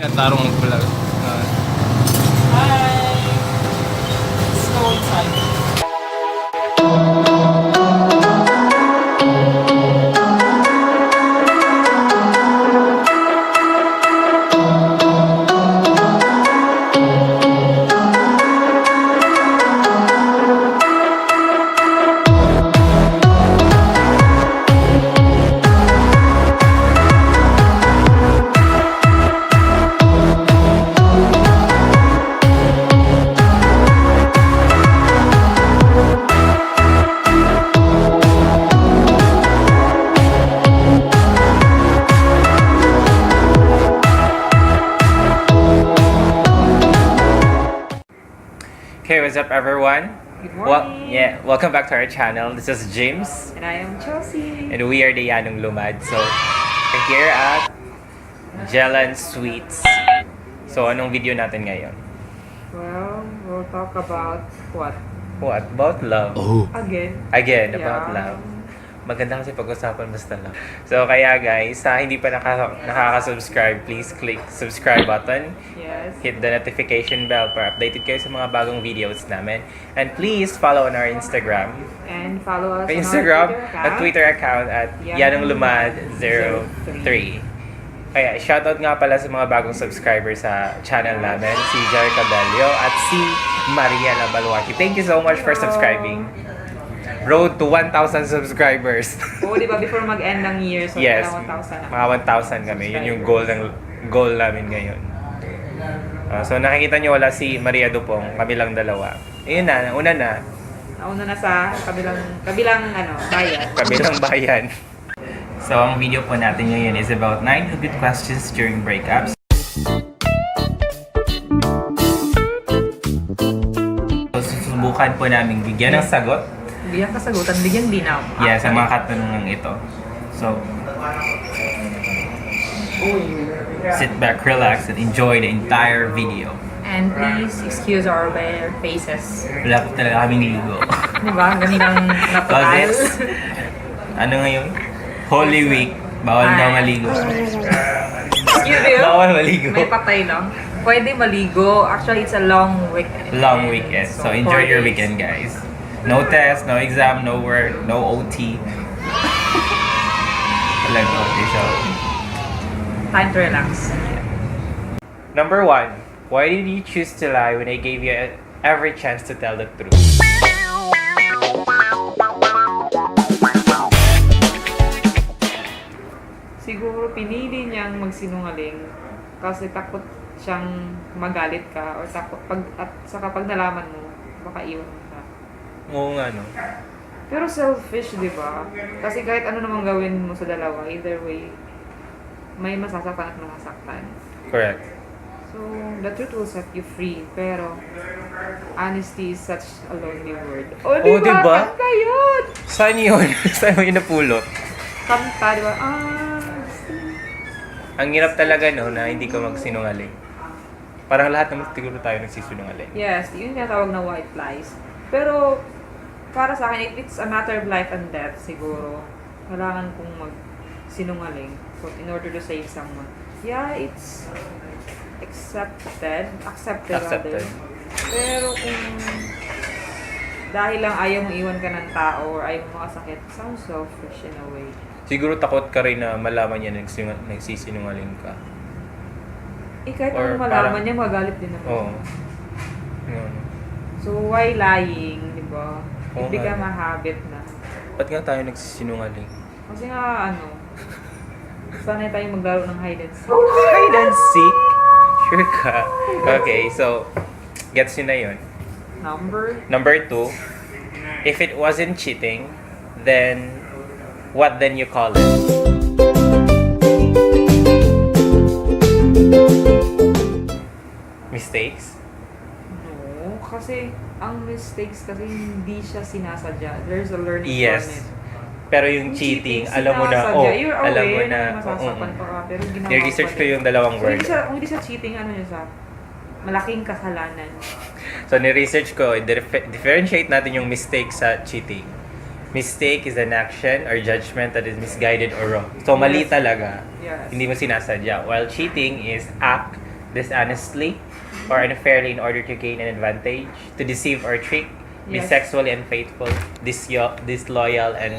Tarong mag-vlog. Hi! Let's go inside. Okay, what's up everyone? Good morning. Welcome back to our channel. This is James And I am Chelsea. and we are the Yanong Lumad. So, we're here at Jellan Sweets. So, anong video natin ngayon? Well, we'll talk about what? What? About love. Again, about Yeah. love. Maganda kasi pag-usapan basta love. So, kaya guys, sa hindi pa nakaka-subscribe, please click subscribe button. Yes. Hit the notification bell para updated kayo sa mga bagong videos namin. And please follow on our Instagram. And follow us Instagram on at Twitter account at yanonglumad03. Kaya shoutout nga pala sa mga bagong subscribers sa channel namin, si Jerry Cabello at si Maria Labaluaki. Thank you so much for subscribing. Road to 1,000 subscribers. Oo, di ba? Before mag-end ng year, so Yes, 1,000 na. mga 1,000 kami. Yun yung goal namin ngayon. So nakikita nyo wala si Maria Dupong, kami lang dalawa. Ayun na, una na. Nauna na sa kabilang bayan. Kabilang bayan. So, ang video po natin ngayon is about 9 good questions during breakups. So, susubukan po namin bigyan ng sagot. Bigyan kasagutan, bigyan linaw. Yes, ang mga katanungan ito. So, sit back, relax, and enjoy the entire video. And please excuse our bare faces. Wala po talaga kaming ligo. Di ba? Ganitang natural. Cause ano ngayon? Holy Week. Bawal daw maligo. Excuse you? Bawal maligo. May patay lang. Pwede maligo. Actually, it's a long weekend. Long weekend. So enjoy 4 your days. weekend, guys. No test, no exam, no work, no OT. Walang OT. So, Time to relax. number 1. Why did you choose to lie when I gave you every chance to tell the truth? Siguro pinili niyang magsinungaling kasi takot siyang magalit ka or takot at saka pag nalaman mo, baka iwan mo siya. Oo nga, no? Pero selfish, di ba? Kasi kahit ano namang gawin mo sa dalawa, either way, may masasaktan at masasaktan. Correct. So, the truth will set you free. Pero, honesty is such a lonely word. Oh, Oh, di ba? diba? Kanta yun! Saan yun? Saan mo inapulot? Kanta, di ba? Ang hirap talaga, no, na hindi ka magsinungaling. Parang lahat naman siguro tayo nagsisinungaling. Yes, yun yung tawag na white lies. Pero, para sa akin, if it's a matter of life and death, siguro, kailangan kong magsinungaling in order to save someone. Yeah, it's accepted rather. Pero kung dahil lang ayaw mong iwan ka ng tao or ayaw mong makasakit, sounds selfish in a way. Siguro takot ka rin na malaman niya na nagsisinungaling ka. Eh, kahit Or ano malaman parang- niya, magalit din naman. Oo. siya. Yun. So, why lying, di ba? Oo It become nga. a habit na. Ba't nga tayo nagsisinungaling? Kasi nga, sanay tayong maglaro ng hide and seek. Hide and seek? Sure ka? Okay, so, gets yun na yun. Number 2, if it wasn't cheating, then, what then you call it? Mistakes? No, kasi ang mistakes kasi hindi siya sinasadya. There's a learning Yes. from it. Pero yung cheating, alam mo na, sinasadya. You're alam mo aware na, masasapan pa ka, pero ginawa ni-research pa ko rin. yung dalawang So, word. hindi siya cheating, ano niya sa malaking kasalanan. So, ni-research ko, differentiate natin yung mistake sa cheating. Mistake is an action or judgment that is misguided or wrong. So, mali Yes. talaga. Yes. Hindi mo sinasadya. While cheating is act dishonestly or unfairly in order to gain an advantage, to deceive or trick, be Yes. sexually unfaithful, disloyal, and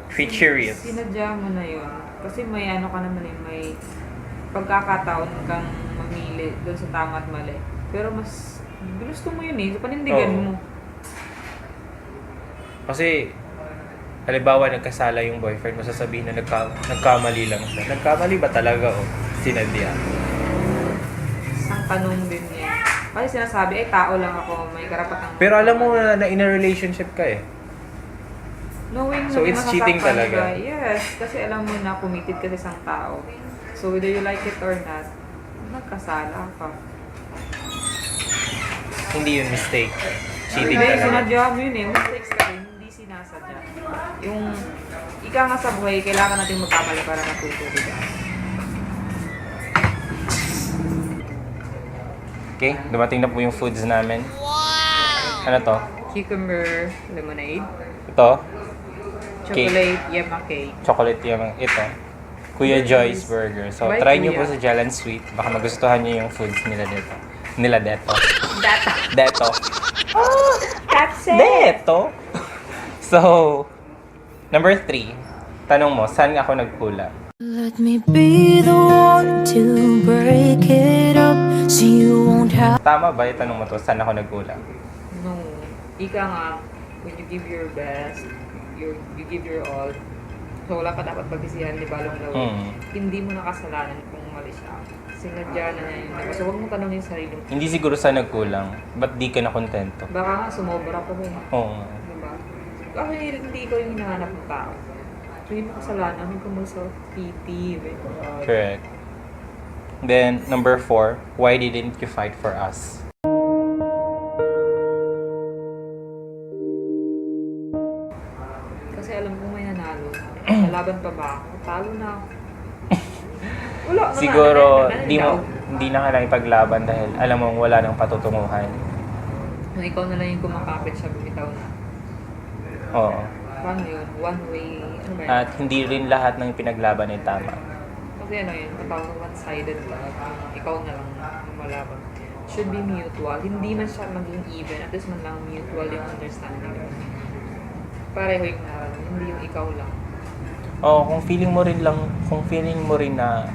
treacherous. Sinadya mo na yun. Kasi may ano ka naman may pagkakataon kang mamili doon sa tama at mali. Pero mas gusto mo yun sa panindigan Oo. mo. Kasi, halimbawa, nagkasala yung boyfriend mo, sasabihin na nagkamali lang siya. Nagkamali ba talaga o sinadya? Isang tanong din niya. Kasi sinasabi, tao lang ako, may karapatang... Pero alam mo na in a relationship ka eh. Knowing So, na it's cheating nasasaktan talaga. ka, yes, kasi alam mo na committed ka sa isang tao. So, whether you like it or not, nagkasala ka. Hindi yun mistake. Cheating Hindi, talaga. sinadya mo yun mistakes ka rin, hindi sinasadya. Yung, ika nga sa buhay, kailangan natin magkamali para matuto, diba? Okay, dumating na po yung foods namin. Ano to? Cucumber lemonade, Ito, chocolate yema cake. chocolate yung ito. Kuya Joy's Burger. So, Bye, try nyo Kuya. po sa Jalan Sweet. Baka magustuhan nyo yung foods nila dito. Nila deto. Data. Deto. Oh, that's it! Deto! So, number 3. Tanong mo, saan ako nagkulang? Let me be the one to break it up so you won't have. Tama ba yung tanong mo to? Saan ako nagkulang? No. Ika nga, when you give your best, you give your all, so wala ka dapat pagsisihan ni Balong Lawin. Hindi mo nakasalanan kung mali siya. Sinadya na niya yun. So huwag mo tanongin yung sarili mo. Hindi siguro saan nagkulang. Ba't di ka na kontento? Baka nga sumobra pa rin. Oo nga. Diba? Kasi hindi ko yung hinahanap ng tao. So hindi mo kasalanan, huwag ka mag-self-pity. Correct. Then, number 4, why didn't you fight for us? Kasi alam ko may nanalo. Nalaban pa ba ako? Talo na ako. Wala naman. Siguro, Nanalo. hindi na kailangan ipaglaban dahil alam mong wala nang patutunguhan. Kung ikaw na lang yung kumakapit siya, bumitaw na. Oo. Paano yun? One way, ano ba yun? At hindi rin lahat ng pinaglaban ay tama. Kasi ano yun, kapag one-sided lang, ikaw na lang lumalaban. Should be mutual. Hindi man siya maging even, at least man lang mutual yung understanding. Pareho yung nararamdaman, hindi yung ikaw lang. Oo, kung feeling mo rin na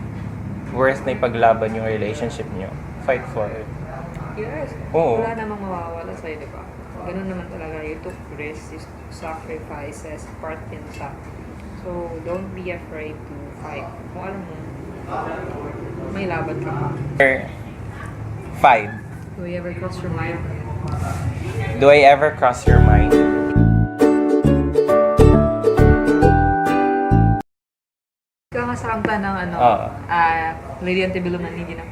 worth na ipaglaban yung relationship nyo, fight for it. Yes. Oo. Wala namang mawawala sa'yo, di ba? Ganun naman talaga. You took risks, you sacrifices, part din siya. So, don't be afraid to fight. Kung alam mo, may laban ka pa. Number 5. Do you ever cross your mind? Do I ever cross your mind? Ikaw nga sa kanta ng ano, Oo. Lady Antebellum na hindi na.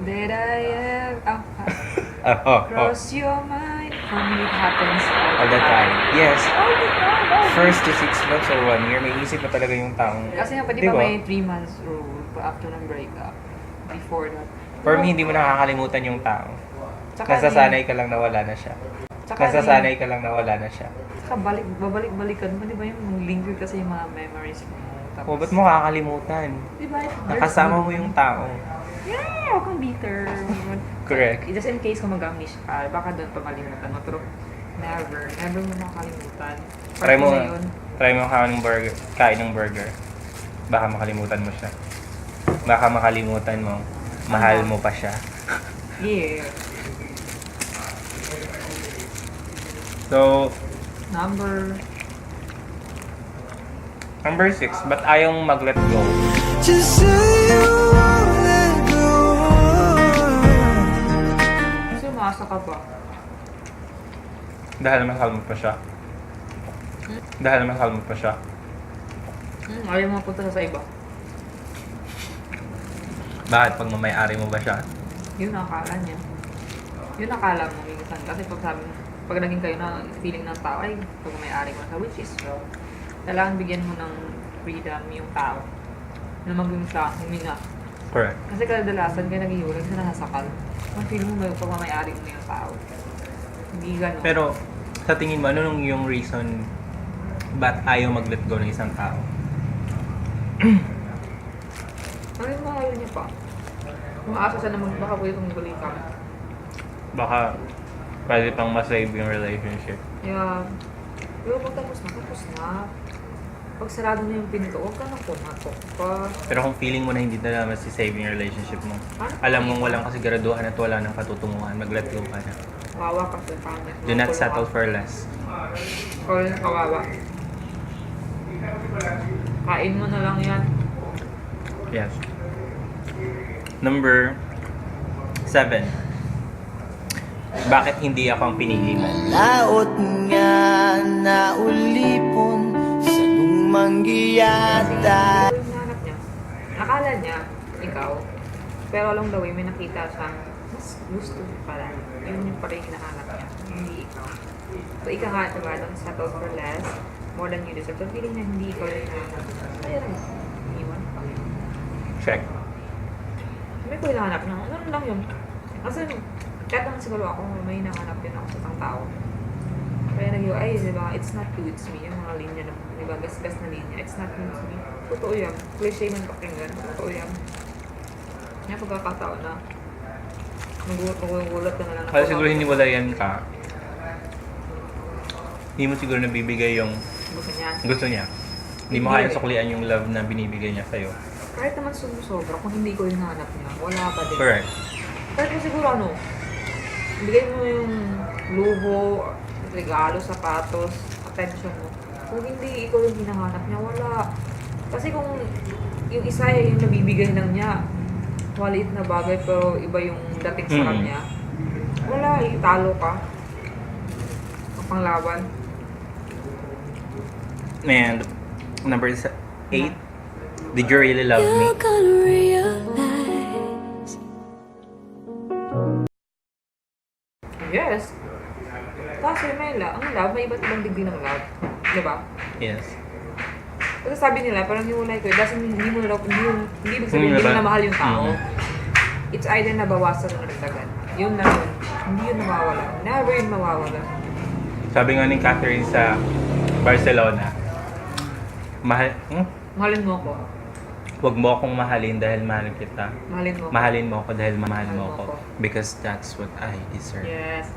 Did I ever cross your mind? For me, it happens All the time. Yes. All the time. First to 6 months or 1 year, may isip na talaga yung taong... Kasi nga, di ba may 3 months rule after ng breakup? Before that. For me, hindi mo nakakalimutan yung tao. Tsaka Nasasanay ka lang na wala na siya. Tsaka Nasasanay ka lang na wala na siya. Tsaka babalik-balikan mo, di ba yung linger kasi yung mga memories mo. Tapos, O, ba't mo kakalimutan? di ba? Nakasama mo yung tao. Yeah, huwag kang bitter. Correct. Just in case kung mag-amnesia ka, baka doon pa malimutan mo. Pero never mo makakalimutan. Try mo, na yun. kain ng burger. Baka makalimutan mo siya. Baka makalimutan mo, mahal mo pa siya. Yeah. So, Number 6, ba't ayaw mong mag-let go? Just say you won't let go. kasi umasa ka ba? Dahil mahal mo pa siya. Dahil mahal mo pa siya. Ayaw mo punta sa iba. Bakit? Pag mamayari mo ba siya? Yun ang akala niya. Yun ang akala mo minsan. Kasi pag naging kayo na feeling ng tao, ay pag may ari mo na, which is wrong. Kailangan bigyan mo ng freedom yung tao na huminga. Correct. Kasi kadalasan kaya naghihiwalay kasi nasasakal. Ang feeling mo pag may-ari mo yung tao. Hindi gano'n. Pero, sa tingin mo, ano yung reason ba't ayaw mag-let go ng isang tao? Ano yung mahal niya pa? Umaasa siya naman baka pwede kong balikan. Baka pwede pang masave yung relationship. Yeah. Pero pag tapos na. Pag sarado na yung pinto, huwag ka na pumatok pa. Pero kung feeling mo na hindi na naman save yung relationship mo, Ano? alam mong walang kasiguraduhan at wala nang katutunguhan, mag-let go ka na. Kawawa ka sa pangit. Do not settle for less. Ikaw rin kawawa. Kain mo na lang yan. Yes. Number 7. Bakit hindi ako ang pinili mo? Laot nga na ulipon sa lumanggiyata. Ito yung hanap niya. Nakala niya, ikaw. Pero along the way, may nakita siyang mas gusto pala. Yun yung pala yung hinahanap niya. Hindi ikaw. So, ikaw nga, diba, don't settle for less, more than you deserve. So, feeling niya hindi ikaw yung hinahanap. Ayun, iwan pa. Check. May ko hinahanap niya. Ano lang yun? Kasi, kahit naman siguro ako, may hinahanap din ako sa isang tao. Kaya nag-iwa, ay, diba, it's not you, it's me. Yung mga linya na, diba, best na linya. It's not you, it's me. Totoo yan. Cliche man pakinggan. Totoo yan. May pagkakataon na magugulat ka na lang. Kasi siguro hiniwalayan ka, hindi mo siguro nabibigay yung Gusto niya. gusto niya. Hindi mo kaya suklian yung love na binibigay niya sa'yo. Kahit naman sumusobra, kung hindi ko yung hanap niya, wala pa din. Correct. Kahit mo siguro bigay mo yung luho, regalo, sapatos, attention mo. Kung hindi ikaw yung hinahanap niya, wala. Kasi kung yung isa yung nabibigay lang niya, maliit na bagay pero iba yung dating sa kanya, wala, talo ka. Panglaban. And number 8. Did you really love me? You're gonna realize Yes. Kasi may ang love, may iba't ibang degree ng love. Diba? Yes. Kasi sabi nila, parang hiwalay ko, hindi mo na hindi ibig sabihin, hindi mo na mahal yung tao. It's either nabawasan o nagdagan. Yun lang yun. Hindi yun nawawala. Never yun mawawala. Sabi nga ni Catherine sa Barcelona, Mahalin mo ako. Huwag mo akong mahalin dahil mahal kita. Mahalin mo ako. Mahalin mo ako dahil mahal mo ako. ako. Because that's what I deserve. Yes.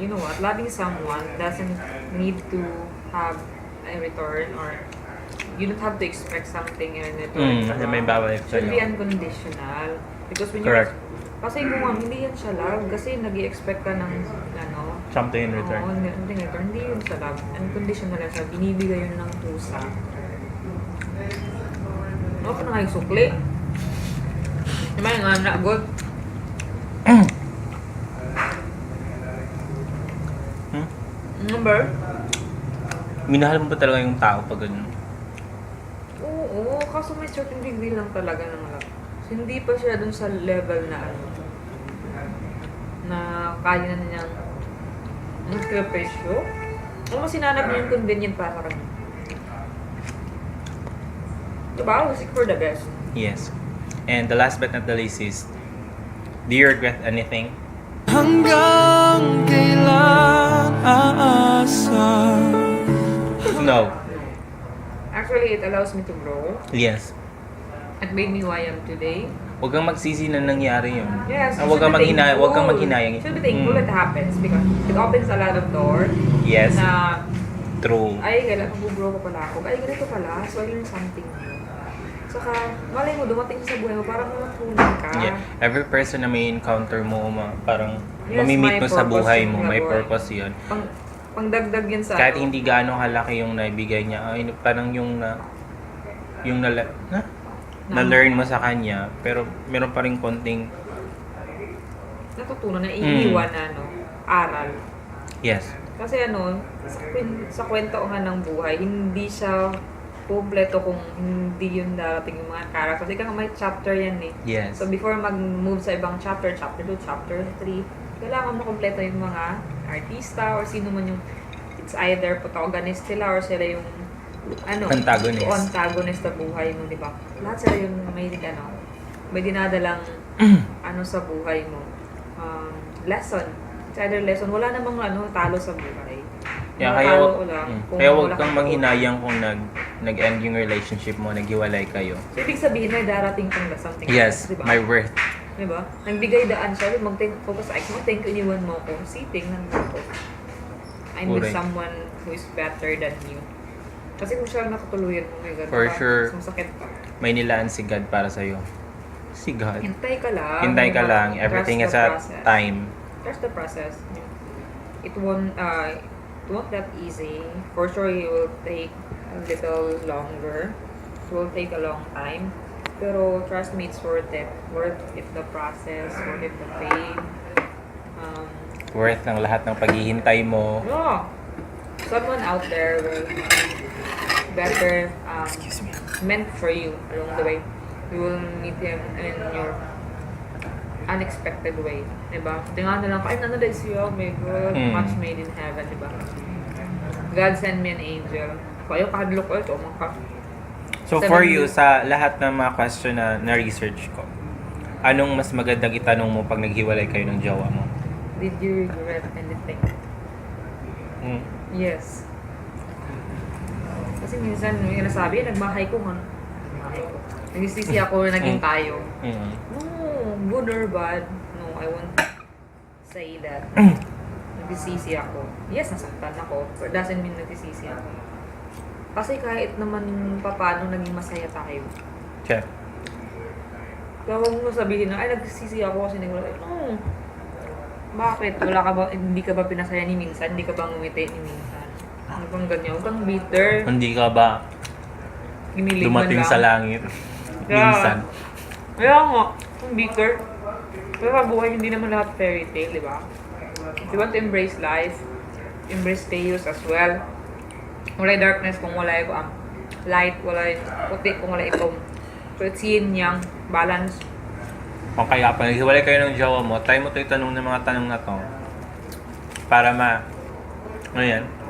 You know what? Loving someone doesn't need to have a return or you don't have to expect something in return. Kasi may babalik Should be sa'yo. unconditional. Because when Correct. kasi kung hindi yan siya love, kasi nag-i-expect ka ng Something in return. Oo, something in return. Hindi yun siya love. Unconditional yan siya. Binibigay yun ng pusa. Ano ka na nga yung sukli? Diba yung anak, good? Number? Minahal mo ba talaga yung tao pag ganun? Oo, kaso may certain degree lang talaga ng love. Hindi pa siya dun sa level na na kaya na niyang magkrepresyo. Alam mo, sinanap niya yung convenient para sa kanya. Diba? We seek for the best. Yes. And the last but not the least is, do you regret anything? Hanggang kailan aasa? No. Actually, it allows me to grow. Yes. It made me who I am today. Huwag kang magsisi na nangyari yun. Yes, Huwag kang maghinayang. Huwag kang maghinayang. Should be thankful it happens because it opens a lot of doors Yes. na, True. ay, mag-grow pa pala ako. Ay, ganito pala. So, I learned something new. Saka, malay mo, dumating sa buhay mo, parang matutunan ka. Yeah. Every person na may encounter mo, parang Yes, mamimit may mo sa purpose buhay yung mo, may buhay. purpose yun. Pangdagdag yun sa Kahit hindi gaano kalaki yung naibigay niya, ay, parang na-learn mo sa kanya, pero meron pa rin konting, natutunan na iiwan na, aral. yes. Kasi sa kwento nga ng buhay, hindi siya kumpleto kung hindi yun darating yung mga characters. Kasi may chapter yan eh. Yes. So before mag-move sa ibang chapter 2, chapter 3, kailangan mo kumpleto yung mga artista or sino man yung, it's either protagonist sila or sila yung antagonist sa buhay mo, di ba? Lahat sila yung may dinadalang sa buhay mo. Lesson. It's either lesson. Wala namang talo sa buhay. Kaya Kaya huwag kang manghinayang kung nag-end yung relationship mo, naghiwalay kayo. So, ibig sabihin may darating kang something. Yes, diba? my worth. Diba? Nagbigay daan siya, focus sa thank you, iniwan mo ko. See, tingnan mo ko. I'm with Correct. someone who is better than you. Kasi kung siya nakatuluyan mo, may ganun For ka, sure. sumasakit ka. May nilaan si God para sa'yo. Si God. Hintay ka lang. Hintay ka lang. Everything is Trust the at process. time. Trust the process. It won't that easy. For sure, it will take a little longer. It will take a long time. Pero trust me, it's worth it. Worth it the process, worth it the pain. Worth ng lahat ng paghihintay mo. No. Someone out there will better Excuse me. meant for you along the way. You will meet him in your unexpected way. Diba? Tingnan na lang, ay, nanonood siya, oh my God, match made in heaven, diba? God send me an angel. Kayo, kahadlok ko, ito, ka. So for you, sa lahat ng mga question na na-research ko, anong mas magandang itanong mo pag naghiwalay kayo ng jowa mo? Did you regret anything? Hmm. Yes. Kasi minsan, yung nasabi, nagmahay ko, nagmahay ko. Nagsisisi ako na naging tayo. Mm. No, good or bad. No, I won't say that. Nagsisisi ako. Yes, nasaktan ako. But doesn't mean nagsisisi ako. Kasi kahit naman paano naging masaya tayo. Check. Kaya huwag mo sabihin na, ay, nagsisisi ako kasi nagwala. No. Bakit? Wala ka ba, hindi ka ba pinasaya ni minsan? Hindi ka ba ngumiti ni minsan? Ano bang ganyan? Huwag kang bitter. Hindi ka ba Ginilig dumating man sa lang. langit? Kaya- Minsan. Kaya nga, kung bitter. Pero sa buhay, hindi naman lahat fairy tale, di ba? If you want to embrace life, embrace chaos as well. Wala yung darkness kung wala yung light, wala yung puti kung wala itong. So it's yin yang, balance. Kung kaya pa naghiwalay kayo ng jowa mo, try mo ito itanong ng mga tanong na to. Para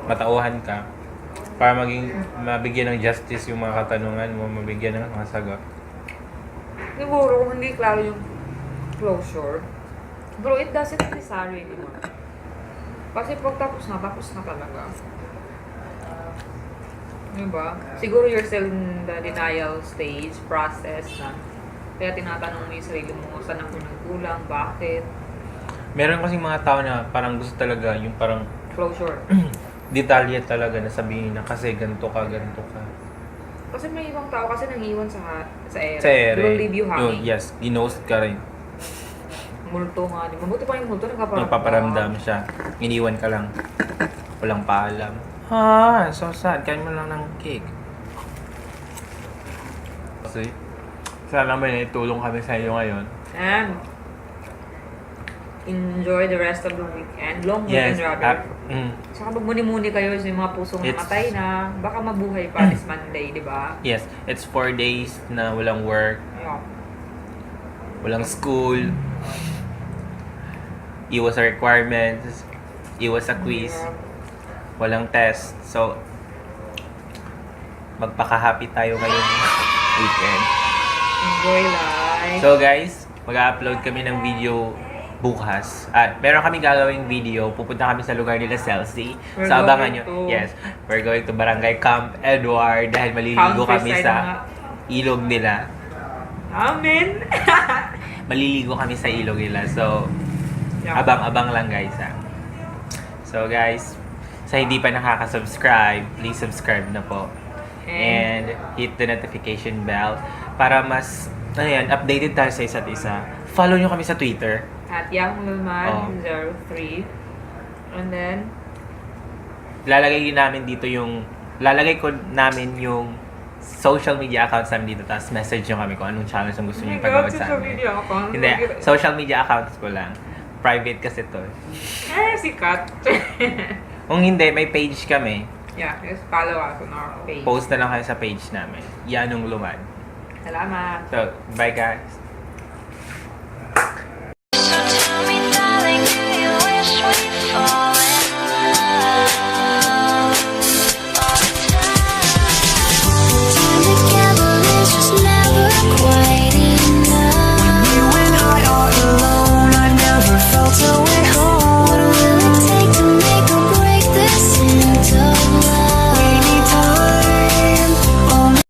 matauhan ka. Para mabigyan ng justice yung mga katanungan mo, mabigyan ng mga sagot. Siguro kung hindi klaro yung closure, bro, it doesn't necessary anymore. Kasi pag tapos na talaga. Diba? Siguro you're still in the denial stage, process na. Kaya tinatanong mo yung sarili mo, saan ako nagkulang, bakit, Meron kasing mga tao na parang gusto talaga yung parang closure. detalye talaga na sabihin na kasi ganito ka. Kasi may ibang tao kasi nangiwan sa ere. Sa ere. They will leave you hanging. Yes, ginost ka rin. Multo nga. Di ba? Buti pa yung multo, Nagpaparamdam siya. Iniwan ka lang. Walang paalam. So sad. Kain mo lang ng cake. Kasi, sana may tulong kami sa iyo ngayon. And, enjoy the rest of the weekend. Long Yes. weekend rather. Mm. Saka magmuni-muni kayo sa mga pusong It's- namatay na. Baka mabuhay pa this Monday, di ba? Yes, it's 4 days na walang work, Yeah. walang school, iwas sa requirements, iwas sa quiz, walang test. So, magpaka-happy tayo ngayong weekend. Enjoy life. So guys, mag-upload kami ng video bukas. At meron kami gagawing video. Pupunta kami sa lugar nila Celsi. We're So abangan going nyo. to- Yes, we're going to Barangay Camp Edward dahil maliligo kami Countryside sa nga. ilog nila. Amen! Maliligo kami sa ilog nila. So, Yeah. abang-abang lang guys ha. So guys, sa hindi pa nakaka-subscribe, please subscribe na po. And hit the notification bell para mas updated tayo sa isa't isa. Follow nyo kami sa Twitter. At Yang Lulman 03. And then, Lalagay ko namin yung social media accounts namin dito. Tapos message nyo kami kung anong challenge ang gusto nyo ipagawa sa amin. Hindi, social media accounts ko lang. Private kasi to. Sikat. Kung hindi, may page kami. Yeah, just follow us on our page. Post na lang kayo sa page namin. Yanong Luman. Salamat. So, bye guys.